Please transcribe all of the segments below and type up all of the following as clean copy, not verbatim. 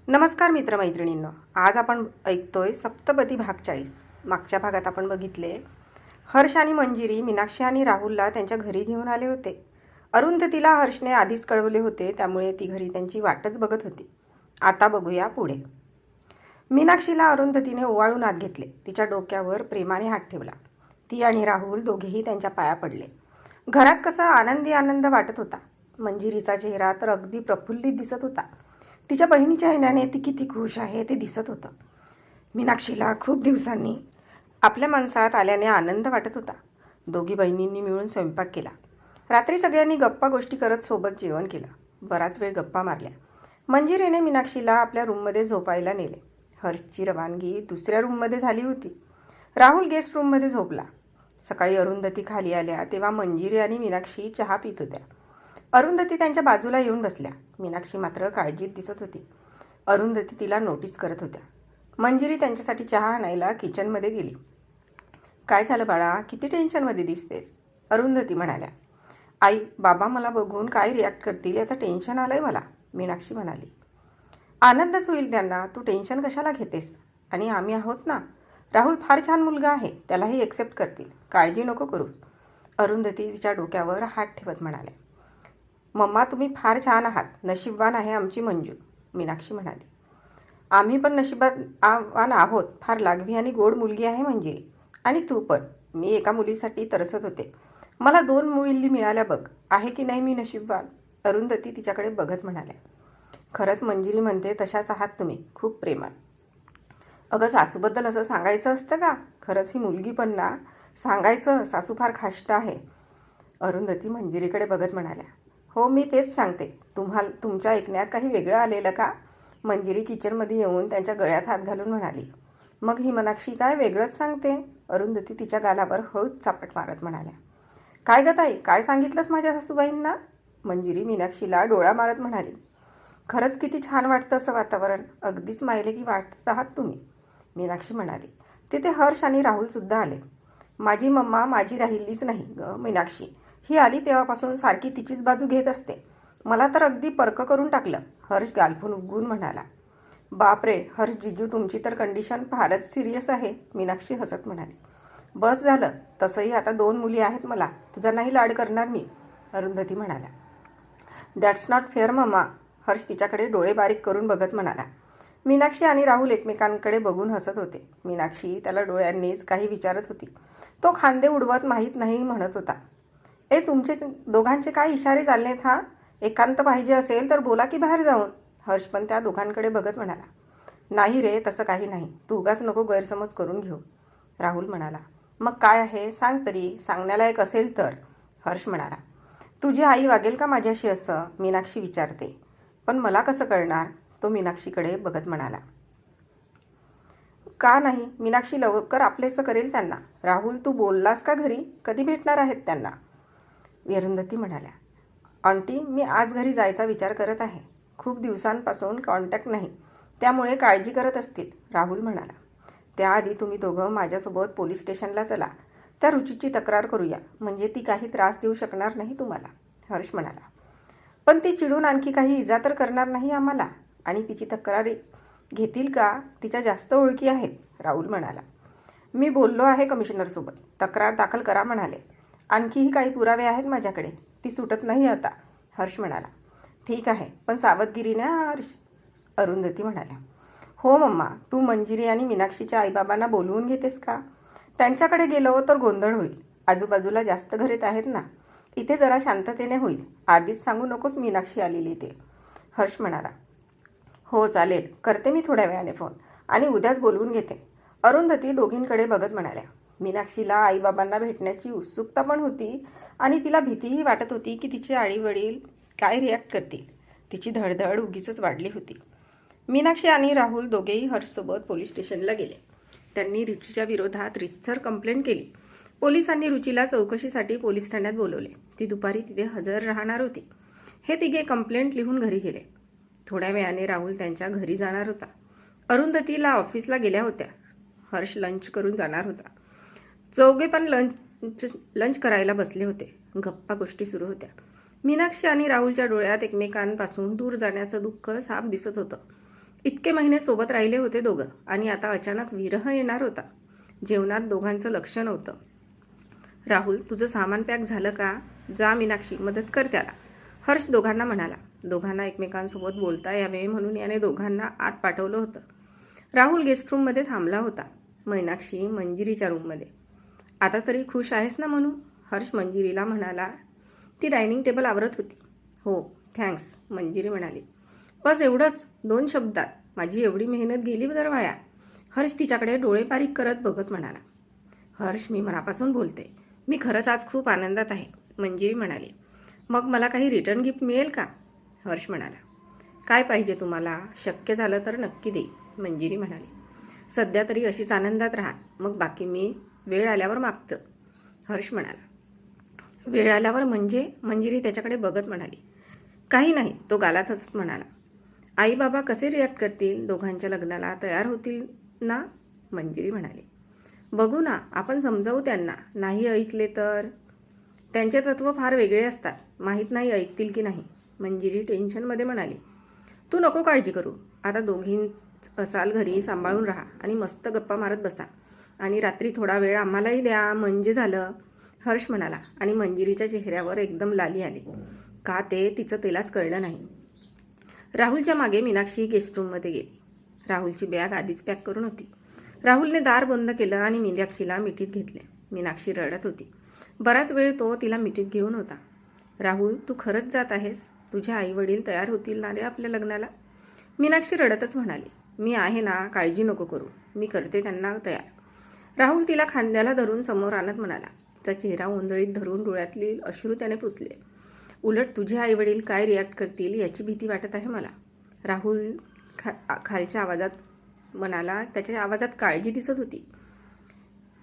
नमस्कार मित्रमैत्रिणींनो, आज आपण ऐकतोय सप्तपदी भाग 40. मागच्या भागात आपण बघितले हर्ष आणि मंजिरी मीनाक्षी आणि राहुलला त्यांच्या घरी घेऊन आले होते. अरुंधतीला हर्षने आधीच कळवले होते, त्यामुळे ती घरी त्यांची वाटच बघत होती. आता बघूया पुढे. मीनाक्षीला अरुंधतीने ओवाळून आत घेतले. तिच्या डोक्यावर प्रेमाने हात ठेवला. ती आणि राहुल दोघेही त्यांच्या पाया पडले. घरात कसा आनंदी आनंद वाटत होता. मंजिरीचा चेहरा तर अगदी प्रफुल्लित दिसत होता. तिच्या बहिणीच्या येण्याने ती किती खुश आहे ते दिसत होतं. मीनाक्षीला खूप दिवसांनी आपल्या माणसात आल्याने आनंद वाटत होता. दोघी बहिणींनी मिळून स्वयंपाक केला. रात्री सगळ्यांनी गप्पा गोष्टी करत सोबत जेवण केलं. बराच वेळ गप्पा मारल्या. मंजिरीने मीनाक्षीला आपल्या रूममध्ये झोपायला नेले. हर्षची रवानगी दुसऱ्या रूममध्ये झाली होती. राहुल गेस्ट रूममध्ये झोपला. सकाळी अरुंधती खाली आल्या तेव्हा मंजिरी आणि मीनाक्षी चहा पित होत्या. अरुंधती त्यांच्या बाजूला येऊन बसल्या. मीनाक्षी मात्र काळजीत दिसत होती. अरुंधती तिला नोटीस करत होत्या. मंजिरी त्यांच्यासाठी चहा आणायला किचनमध्ये गेली. काय झालं बाळा, किती टेन्शनमध्ये दिसतेस, अरुंधती म्हणाल्या. आई बाबा मला बघून काय रिॲक्ट करतील याचं टेन्शन आलंय मला, मीनाक्षी म्हणाली. आनंदच होईल त्यांना, तू टेन्शन कशाला घेतेस, आणि आम्ही आहोत ना. राहुल फार छान मुलगा आहे, त्यालाही एक्सेप्ट करतील, काळजी नको करू, अरुंधती तिच्या डोक्यावर हात ठेवत म्हणाल्या. मम्मा तुम्ही फार छान आहात, नशीबवान आहे आमची मंजू, मीनाक्षी म्हणाली. आम्ही पण नशीबवान आहोत, फार लागवी आणि गोड मुलगी आहे मंजिरी, आणि तू पण. मी एका मुलीसाठी तरसत होते, मला 2 मुली मिळाल्या बघ, आहे की नाही मी नशीबवान, अरुंधती तिच्याकडे बघत म्हणाल्या. खरंच मंजिरी म्हणते तशाच आहात तुम्ही, खूप प्रेमान. अगं सासूबद्दल असं सांगायचं असतं का, खरंच ही मुलगी पण ना, सांगायचं सासू फार खाष्ट आहे, अरुंधती मंजिरीकडे बघत म्हणाल्या. हो मी तेच सांगते, तुमच्या ऐकण्यात काही वेगळं आलेलं का, मंजिरी किचनमध्ये येऊन त्यांच्या गळ्यात हात घालून म्हणाली. मग ही मीनाक्षी काय वेगळंच सांगते, अरुंधती तिच्या गालावर हळूच चापट मारत म्हणाल्या. काय ग ताई, काय सांगितलंस माझ्या सासूबाईंना, मंजिरी मीनाक्षीला डोळा मारत म्हणाली. खरंच किती छान वाटतं असं वातावरण, अगदीच मायले की वाटत आहात तुम्ही, मीनाक्षी म्हणाली. तिथे हर्ष आणि राहुलसुद्धा आले. माझी मम्मा माझी राहिलीच नाही ग मीनाक्षी, ही आली तेव्हापासून सारखी तिचीच बाजू घेत असते, मला तर अगदी पर्क करून टाकलं, हर्ष गालफून उगवून म्हणाला. बापरे हर्ष जिजू, तुमची तर कंडिशन फारच सिरियस आहे, मीनाक्षी हसत म्हणाली. बस झालं, तसंही आता 2 मुली आहेत मला, तुझा नाही लाड करणार मी, अरुंधती म्हणाल्या. That's not fair mamma, Harsh तिच्याकडे डोळे बारीक करून बघत म्हणाला. मीनाक्षी आणि राहुल एकमेकांकडे बघून हसत होते. मीनाक्षी त्याला डोळ्यांनीच काही विचारत होती. तो खांदे उडवत माहीत नाही म्हणत होता. तुमचे दोघांचे काय इशारे चाललेत हा, एकांत पाहिजे असेल तर बोला की बाहेर जाऊन, हर्ष पण त्या दोघांकडे बघत म्हणाला. नाही रे तसं काही नाही, तू उगाच नको गैरसमज करून घेऊ, राहुल म्हणाला. मग काय आहे सांग तरी, सांगण्यालायक असेल तर, हर्ष म्हणाला. तुझी आई वागेल का माझ्याशी असं, मीनाक्षी विचारते. पण मला कसं कळणार, तो मीनाक्षीकडे बघत म्हणाला. का नाही, मीनाक्षी लवकर आपलेसं करेल त्यांना. राहुल तू बोललास का घरी, कधी भेटणार आहेत त्यांना, अरुंधती म्हणाल्या. आंटी मी आज घरी जायचा विचार करत आहे, खूप दिवसांपासून कॉन्टॅक्ट नाही, त्यामुळे काळजी करत असतील, राहुल म्हणाला. त्याआधी तुम्ही दोघं माझ्यासोबत पोलीस स्टेशनला चला, त्या रुचीची तक्रार करूया, म्हणजे ती काही त्रास देऊ शकणार नाही तुम्हाला, हर्ष म्हणाला. पण ती चिडून आणखी काही इजा तर करणार नाही आम्हाला, आणि तिची तक्रार घेतील का, तिच्या जास्त ओळखी आहेत, राहुल म्हणाला. मी बोललो आहे कमिशनरसोबत, तक्रार दाखल करा म्हणाले, आणखीही काही पुरावे आहेत माझ्याकडे, ती सुटत नाही आता, हर्ष म्हणाला. ठीक आहे पण सावधगिरीने हर्ष, अरुंधती म्हणाल्या. हो मम्मा, तू मंजिरी आणि मीनाक्षीच्या आईबाबांना बोलवून घेतेस का, त्यांच्याकडे गेलो तर गोंधळ होईल, आजूबाजूला जास्त घरेत आहेत ना, इथे जरा शांततेने होईल, आधीच सांगू नकोस मीनाक्षी आलेली ते, हर्ष म्हणाला. हो चालेल, करते मी थोड्या वेळाने फोन, आणि उद्याच बोलवून घेते, अरुंधती दोघींकडे बघत म्हणाल्या. मीनाक्षीला आईबाबांना भेटण्याची उत्सुकता पण होती, आणि तिला भीतीही वाटत होती की तिचे आईवडील काय रिॲक्ट करतील, तिची धडधड उगीच वाढली होती. मीनाक्षी आणि राहुल दोघेही हर्षसोबत पोलीस स्टेशनला गेले. त्यांनी रुचीच्या विरोधात रितसर कंप्लेंट केली. पोलिसांनी रुचीला चौकशीसाठी पोलीस ठाण्यात बोलवले. ती दुपारी तिथे हजर राहणार होती. हे तिघे कंप्लेंट लिहून घरी गेले. थोड्या वेळाने राहुल त्यांच्या घरी जाणार होता. अरुंधतीला ऑफिसला गेल्या होत्या. हर्ष लंच करून जाणार होता. चौघे पण लंच करायला बसले होते. गप्पा गोष्टी सुरू होत्या. मीनाक्षी आणि राहुलच्या डोळ्यात एकमेकांपासून दूर जाण्याचं दुःख साफ दिसत होतं. इतके महिने सोबत राहिले होते दोघं आणि आता अचानक विरह येणार होता. जेवणात दोघांचं लक्ष नव्हतं. राहुल, तुझं सामान पॅक झालं का? जा मीनाक्षी, मदत कर त्याला, हर्ष दोघांना म्हणाला. दोघांना एकमेकांसोबत बोलता यावे म्हणून याने दोघांना आत पाठवलं होतं. राहुल गेस्ट रूममध्ये थांबला होता. मीनाक्षी मंजिरीच्या रूममध्ये. आता तरी खुश आहेस ना म्हणू? हर्ष मंजिरीला म्हणाला. ती डायनिंग टेबल आवरत होती. हो थँक्स, मंजिरी म्हणाली. बस एवढंच? 2 शब्दात माझी एवढी मेहनत गेली तर वाया? हर्ष तिच्याकडे डोळे बारीक करत बघत म्हणाला. हर्ष, मी मनापासून बोलते. मी खरंच आज खूप आनंदात आहे, मंजिरी म्हणाली. मग मला काही रिटर्न गिफ्ट मिळेल का? हर्ष म्हणाला. काय पाहिजे तुम्हाला? शक्य झालं तर नक्की देईल, मंजिरी म्हणाली. सध्या तरी अशीच आनंदात राहा, मग बाकी मी वेळ आल्यावर मागतं, हर्ष म्हणाला. वेळ आल्यावर म्हणजे? मंजिरी त्याच्याकडे बघत म्हणाली. काही नाही, तो गालात हसत म्हणाला. आई बाबा कसे रिॲक्ट करतील? दोघांच्या लग्नाला तयार होतील ना? मंजिरी म्हणाली. बघू ना, आपण समजावू त्यांना. नाही ऐकले तर? त्यांचे तत्त्व फार वेगळे असतात, माहीत नाही ऐकतील की नाही, मंजिरी टेन्शनमध्ये म्हणाली. तू नको काळजी करू. आता दोघींच असाल घरी, सांभाळून राहा आणि मस्त गप्पा मारत बसा. आणि रात्री थोडा वेळ आम्हालाही द्या म्हणजे झालं, हर्ष म्हणाला. आणि मंजिरीच्या चेहऱ्यावर एकदम लाली आली. का ते तिचं तिलाच कळलं नाही. राहुलच्या मागे मीनाक्षी गेस्ट रूममध्ये गेली. राहुलची बॅग आधीच पॅक करून होती. राहुलने दार बंद केलं आणि मीनाक्षीला मिठीत घेतले. मीनाक्षी रडत होती. बराच वेळ तो तिला मिठीत घेऊन होता. राहुल, तू खरंच जात आहेस? तुझे आईवडील तयार होतील ना रे आपल्या लग्नाला? मीनाक्षी रडतच म्हणाली. मी आहे ना, काळजी नको करू, मी करते त्यांना तयार. राहुल तिला खांद्याला धरून समोर आणत म्हणाला. तिचा चेहरा ओंजळीत धरून डोळ्यातले अश्रू त्याने पुसले. उलट तुझे आईवडील काय रिॲक्ट करतील याची भीती वाटत आहे मला, राहुल खालच्या आवाजात म्हणाला. त्याच्या आवाजात काळजी दिसत होती.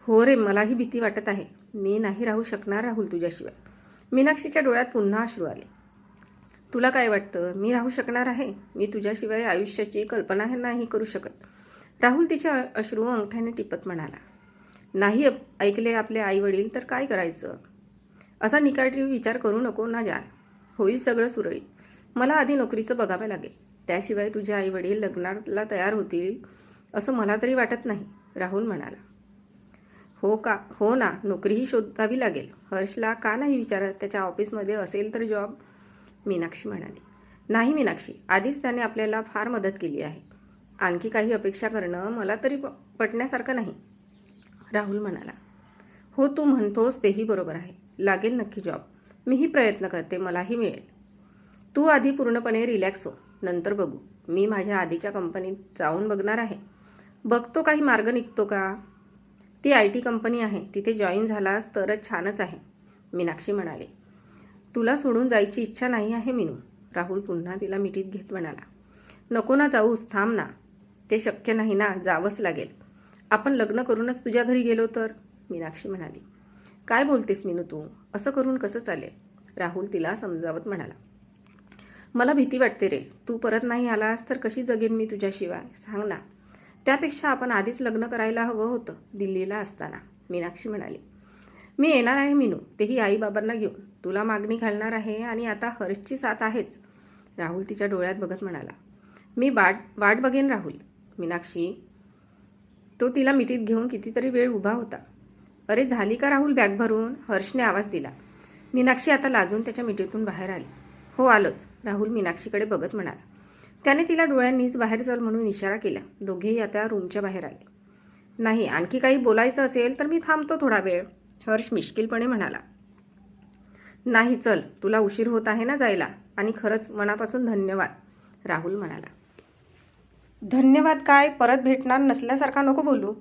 हो रे, मलाही भीती वाटत आहे. मी नाही राहू शकणार राहुल तुझ्याशिवाय. मीनाक्षीच्या डोळ्यात पुन्हा अश्रू आले. तुला काय वाटतं, मी राहू शकणार आहे? मी तुझ्याशिवाय आयुष्याची कल्पना नाही करू शकत, राहुल तिच्या अश्रू अंगठ्याने टिपत म्हणाला. नाही ऐकले आपले आईवडील तर काय करायचं? असा निगेटिव्ह विचार करू नको ना जान. होईल सगळं सुरळीत. मला आधी नोकरीचं बघावं लागेल. त्याशिवाय तुझे आईवडील लग्नाला तयार होतील असं मला तरी वाटत नाही, राहुल म्हणाला. हो का? हो ना, नोकरीही शोधावी लागेल. हर्षला का नाही विचारत? त्याच्या ऑफिसमध्ये असेल तर जॉब, मीनाक्षी म्हणाली. नाही मीनाक्षी, आधीच त्याने आपल्याला फार मदत केली आहे. आणखी काही अपेक्षा करणं मला तरी पटण्यासारखं नाही, राहुल म्हणाला. हो, तू म्हणतोस तेही बरोबर आहे. लागेल नक्की जॉब. मीही प्रयत्न करते, मलाही मिळेल. तू आधी पूर्णपणे रिलॅक्स हो, नंतर बघू. मी माझ्या आधीच्या कंपनीत जाऊन बघणार आहे. बघतो काही मार्ग निघतो का. ती IT कंपनी आहे, तिथे जॉईन झालास तरच छानच आहे, मीनाक्षी म्हणाली. तुला सोडून जायची इच्छा नाही आहे मीनू, राहुल पुन्हा तिला मिठीत घेत म्हणाला. नको ना जाऊस, थांब ना. ते शक्य नाही ना, जावंच लागेल. आपण लग्न करूनच तुझ्या घरी गेलो तर, मीनाक्षी म्हणाली. काय बोलतेस मीनू तू? असं करून कसं चालेल, राहुल तिला समजावत म्हणाला. मला भीती वाटते रे. तू परत नाही आलास तर कशी जगेन मी तुझ्याशिवाय, सांग ना. त्यापेक्षा आपण आधीच लग्न करायला हवं होतं दिल्लीला असताना, मीनाक्षी म्हणाली. मी येणार आहे मीनू, तेही आईबाबांना घेऊन. तुला मागणी घालणार आहे आणि आता हर्षची साथ आहेच, राहुल तिच्या डोळ्यात बघत म्हणाला. मी वाट बघेन राहुल, मीनाक्षी. तो तिला मिठीत घेऊन कितीतरी वेळ उभा होता. अरे झाली का राहुल बॅग भरून, हर्षने आवाज दिला. मीनाक्षी आता लाजून त्याच्या मिठीतून बाहेर आली. हो आलोच, राहुल मीनाक्षीकडे बघत म्हणाला. त्याने तिला डोळ्यांनीच बाहेर चल म्हणून इशारा केला. दोघेही आता रूमच्या बाहेर आले. नाही, आणखी काही बोलायचं असेल तर मी थांबतो थोडा वेळ, हर्ष मिश्किलपणे म्हणाला. नाही चल, तुला उशीर होत आहे ना जायला. आणि खरंच मनापासून धन्यवाद, राहुल म्हणाला. धन्यवाद काय, परत भेटणार नसल्यासारखा नको बोलू.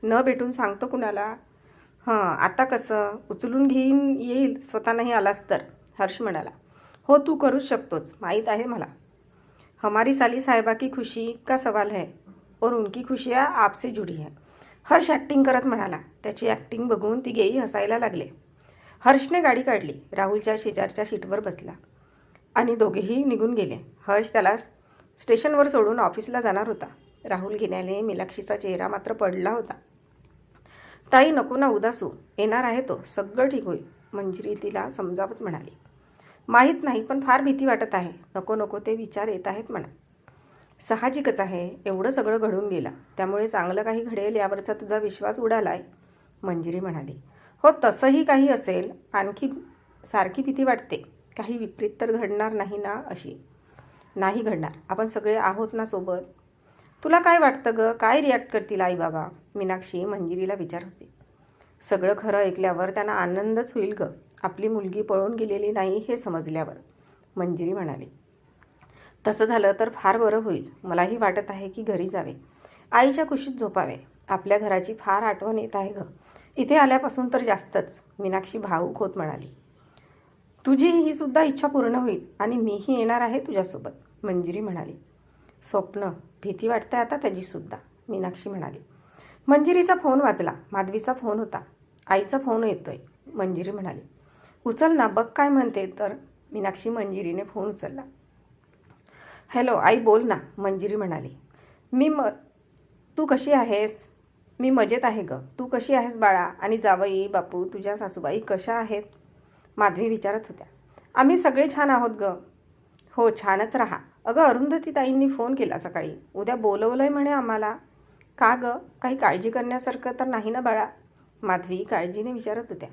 न भेटून सांगतो कुणाला. आता कसं उचलून घेईन येईल स्वतः नाही आलास तर, हर्ष म्हणाला. हो तू करूच शकतोच, माहीत आहे मला. हमारी साली साहिबा की खुशी का सवाल है और उनकी खुशियाँ आपसे जुड़ी है, हर्ष ॲक्टिंग करत म्हणाला. त्याची ॲक्टिंग बघून तिघेही हसायला लागले. हर्षने गाडी काढली. राहुलच्या शेजारच्या सीटवर बसला आणि दोघेही निघून गेले. हर्ष त्याला स्टेशनवर सोडून ऑफिसला जाणार होता. राहुल गेल्याने मीनाक्षीचा चेहरा मात्र पडला होता. ताई नको ना उदासू, येणार आहे तो, सगळं ठीक होईल, मंजिरी तिला समजावत म्हणाली. माहीत नाही पण फार भीती वाटत आहे. नको नको ते विचार येत आहेत म्हणा. साहजिकच आहे, एवढं सगळं घडून गेलं, त्यामुळे चांगलं काही घडेल यावरचा तुझा विश्वास उडालाय, मंजिरी म्हणाली. हो, तसंही काही असेल, आणखी सारखी भीती वाटते. काही विपरीत तर घडणार नाही ना अशी. नाही घडणार, आपण सगळे आहोत ना सोबत. तुला काय वाटतं ग, काय रिॲक्ट करतील आई बाबा, मीनाक्षी मंजिरीला विचारत होती. सगळं खरं ऐकल्यावर त्यांना आनंदच होईल ग, आपली मुलगी पळून गेलेली नाही हे समजल्यावर, मंजिरी म्हणाली. तसं झालं तर फार बरं होईल. मलाही वाटत आहे की घरी जावे, आईच्या कुशीत झोपावे. आपल्या घराची फार आठवण येत आहे ग, इथे आल्यापासून तर जास्तच, मीनाक्षी भावूक होत म्हणाली. तुझी ही सुद्धा इच्छा पूर्ण होईल आणि मीही येणार आहे तुझ्यासोबत, मंजिरी म्हणाली. स्वप्न, भीती वाटते आता त्याचीसुद्धा, मीनाक्षी म्हणाली. मंजिरीचा फोन वाजला. माधवीचा फोन होता. आईचा फोन येतोय, मंजिरी म्हणाली. उचल ना, बघ काय म्हणते तर, मीनाक्षी मंजिरीने फोन उचलला. हॅलो आई, बोल ना, मंजिरी म्हणाली. तू कशी आहेस? मी मजेत आहे ग, तू कशी आहेस बाळा? आणि जावई बापू, तुझ्या सासूबाई कशा आहेत? माधवी विचारत होत्या. आम्ही सगळे छान आहोत ग. हो, छानच राहा. अगं, अरुंधती ताईंनी फोन केला सकाळी, उद्या बोलवलंय म्हणे आम्हाला. का ग, काही काळजी करण्यासारखं तर नाही ना बाळा? माधवी काळजीने विचारत होत्या.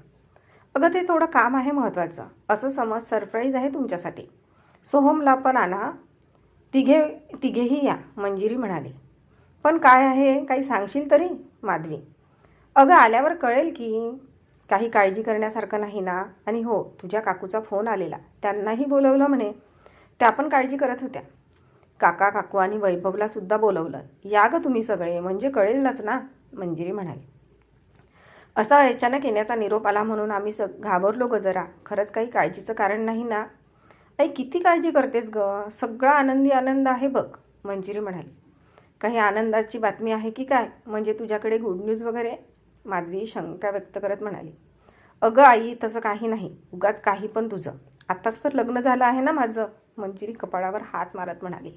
अगं, ते थोडं काम आहे महत्त्वाचं, असं समज सरप्राईज आहे तुमच्यासाठी. सोहमला पण आणा, तिघेही या, मंजिरी म्हणाली. पण काय आहे, काही सांगशील तरी? माधवी. अगं, आल्यावर कळेल की. काही काळजी करण्यासारखं नाही ना. आणि हो, तुझ्या काकूचा फोन आलेला, त्यांनाही बोलवलं म्हणे, त्या पण काळजी करत होत्या. काका काकू आणि वैभवला सुद्धा बोलवलं. या ग तुम्ही सगळे, म्हणजे कळेलच ना, मंजिरी म्हणाली. असा अचानक येण्याचा निरोप आला म्हणून आम्ही घाबरलो ग जरा. खरंच काही काळजीचं कारण नाही ना? आई, किती काळजी करतेस ग, सगळा आनंदी आनंद आहे बघ, मंजिरी म्हणाली. काही आनंदाची बातमी आहे की काय, म्हणजे तुझ्याकडे गुड न्यूज वगैरे? माधवी शंका व्यक्त करत म्हणाली. अगं आई, तसं काही नाही, उगाच काही पण तुझं. आत्ताच तर लग्न झालं आहे ना माझं, मंजिरी कपाळावर हात मारत म्हणाली.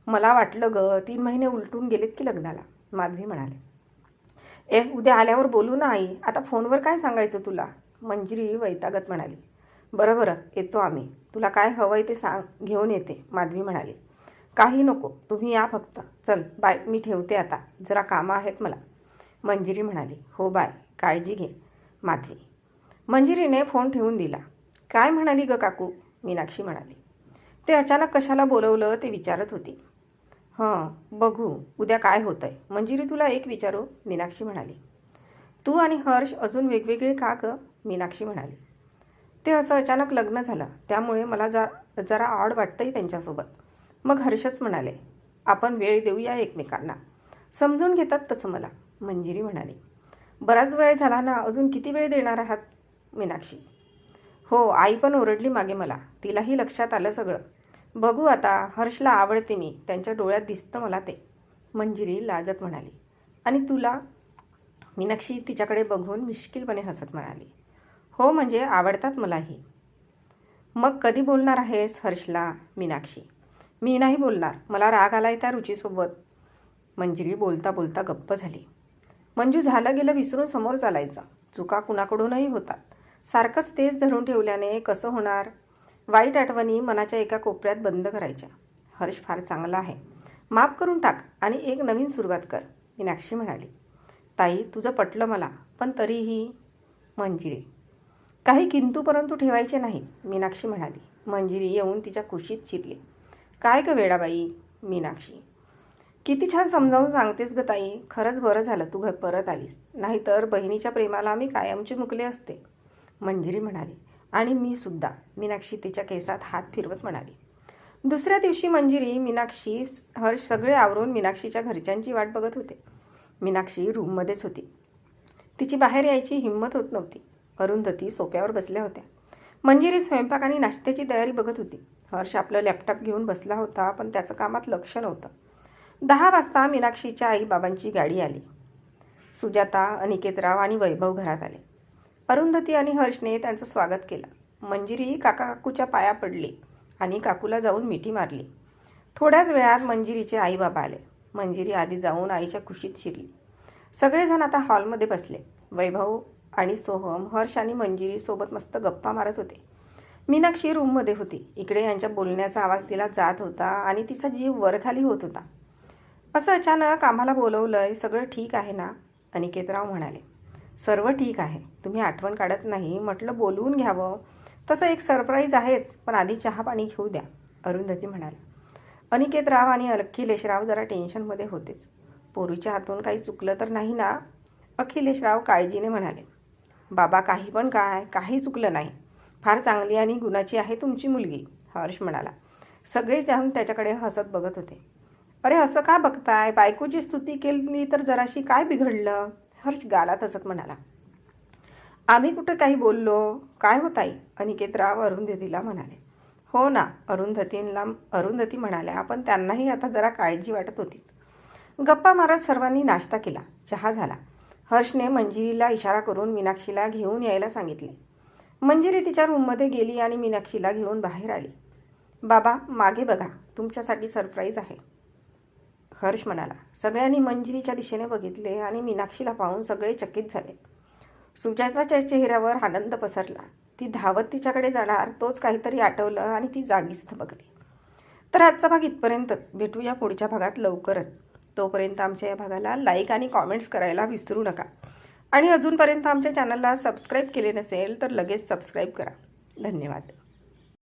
मला वाटलं ग 3 महिने उलटून गेलेत की लग्नाला, माधवी म्हणाले. उद्या आल्यावर बोलू ना आई, आता फोनवर काय सांगायचं तुला, मंजिरी वैतागत म्हणाली. बरं बरं, येतो आम्ही, तुला काय हवंय ते सांग, घेऊन येते, माधवी म्हणाली. काही नको, तुम्ही या फक्त. चल बाय, मी ठेवते आता, जरा कामं आहेत मला, मंजिरी म्हणाली. हो बाय, काळजी घे, माधवी. मंजिरीने फोन ठेवून दिला. काय म्हणाली ग काकू, मीनाक्षी म्हणाली. ते अचानक कशाला बोलवलं ते विचारत होती. बघू उद्या काय होतंय. मंजिरी, तुला एक विचारू, मीनाक्षी म्हणाली. तू आणि हर्ष अजून वेगवेगळे का ग, मीनाक्षी म्हणाली. ते असं अचानक लग्न झालं, त्यामुळे मला जरा ऑड वाटतंय त्यांच्यासोबत. मग हर्षच म्हणाले, आपण वेळ देऊया एकमेकांना, समजून घेतात तसं मला, मंजिरी म्हणाली. बराच वेळ झाला ना, अजून किती वेळ देणार आहात, मीनाक्षी. हो, आई पण ओरडली मागे मला, तिलाही लक्षात आलं सगळं. बघू आता, हर्षला आवडते मी, त्यांच्या डोळ्यात दिसतं मला ते, मंजिरी लाजत म्हणाली. आणि तुला, मीनाक्षी तिच्याकडे बघून मिश्किलपणे हसत म्हणाली. हो, म्हणजे आवडतात मलाही. मग कधी बोलणार आहेस हर्षला, मीनाक्षी. मी नाही बोलणार, मला राग आलाय त्या रुचीसोबत, मंजिरी बोलता बोलता गप्प झाली. मंजू, झालं गेलं विसरून समोर चालायचं, चुका कुणाकडूनही होतात, सारखंच तेच धरून ठेवल्याने कसं होणार. वाईट आठवणी मनाच्या एका कोपऱ्यात बंद करायच्या. हर्ष फार चांगला आहे, माफ करून टाक आणि एक नवीन सुरुवात कर, मीनाक्षी म्हणाली. ताई, तुझं पटलं मला, पण तरीही, मंजिरी. काही किंतु परंतु ठेवायचे नाही, मीनाक्षी म्हणाली. मंजिरी येऊन तिच्या कुशीत शिरली. काय ग वेडाबाई, मीनाक्षी. किती छान समजावून सांगतेस ग ताई, खरंच बरं झालं तू परत आलीस, नाहीतर बहिणीच्या प्रेमाला मी कायमची मुकले असते, मंजिरी म्हणाली. आणि मी सुद्धा, मीनाक्षी तिच्या केसात हात फिरवत म्हणाली. दुसऱ्या दिवशी मंजिरी, मीनाक्षी, हर्ष सगळे आवरून मीनाक्षीच्या घरच्यांची वाट बघत होते. मीनाक्षी रूममध्येच होती. तिची बाहेर यायची हिंमत होत नव्हती. अरुंधती सोफ्यावर बसल्या होत्या. मंजिरी स्वयंपाक आणि नाश्त्याची तयारी बघत होती. हर्ष आपलं लॅपटॉप घेऊन बसला होता, पण त्याचं कामात लक्ष नव्हतं. 10 वाजता मीनाक्षीच्या आईबाबांची गाडी आली. सुजाता, अनिकेतराव आणि वैभव घरात आले. अरुंधती आणि हर्षने त्यांचं स्वागत केलं. मंजिरी काका काकूच्या पाया पडली आणि काकूला जाऊन मिठी मारली. थोड्याच वेळात मंजिरीचे आईबाबा आले. मंजिरी आधी जाऊन आईच्या कुशीत शिरली. सगळेजण आता हॉलमध्ये बसले. वैभव आणि सोहम, हर्ष आणि मंजिरी सोबत मस्त गप्पा मारत होते. मीनाक्षी रूममध्ये होती. इकडे यांच्या बोलण्याचा आवाज तिला जात होता आणि तिचा जीव वरखाली होत होता. असं अचानक आम्हाला बोलवलंय, सगळं ठीक आहे ना? अनिकेतराव म्हणाले. सर्व ठीक आहे. तुम्ही आठवण काढत नाही म्हटलं बोलवून घ्यावं. तसं एक सरप्राईज आहेच, पण आधी चहा पाणी घेऊ द्या, अरुंधती म्हणाल्या. अनिकेतराव आणि अखिलेशराव जरा टेन्शनमध्ये होतेच. पोरीच्या हातून काही चुकलं तर नाही ना? अखिलेशराव काळजीने म्हणाले. बाबा काही पण काय, काही चुकलं नाही. फार चांगली आणि गुणाची आहे तुमची मुलगी, हर्ष म्हणाला. सगळेच जाऊन त्याच्याकडे हसत बघत होते. अरे असं का बघताय? बायकोची स्तुती केली तर जराशी काय बिघडलं? हर्ष गालात हसत म्हणाला. आम्ही कुठं काही बोललो? काय होत आई? अनिकेतराव अरुंधतीला म्हणाले. हो ना, अरुंधती म्हणाल्या, पण त्यांनाही आता जरा काळजी वाटत होतीच. गप्पा मारत सर्वांनी नाश्ता केला. चहा झाला. हर्षने मंजिरीला इशारा करून मीनाक्षीला घेऊन यायला सांगितले. मंजिरी तिच्या रूममध्ये गेली आणि मीनाक्षीला घेऊन बाहेर आली. बाबा मागे बघा, तुमच्यासाठी सरप्राईज आहे, हर्ष म्हणाला. सगळ्यांनी मंजिरीच्या दिशेने बघितले आणि मीनाक्षीला पाहून सगळे चकित झाले. सुजाताच्या चेहऱ्यावर आनंद पसरला. ती धावत तिच्याकडे जाणार तोच काहीतरी आठवलं आणि ती जागीच थबकली. तर आजचा भाग इथपर्यंतच. भेटूया पुढच्या भागात लवकरच. तोपर्यंत आमच्या या भागाला लाईक आणि कॉमेंट्स करायला विसरू नका. आणि अजूनपर्यंत आमच्या चॅनलला सबस्क्राईब केले नसेल तर लगेच सबस्क्राईब करा. धन्यवाद.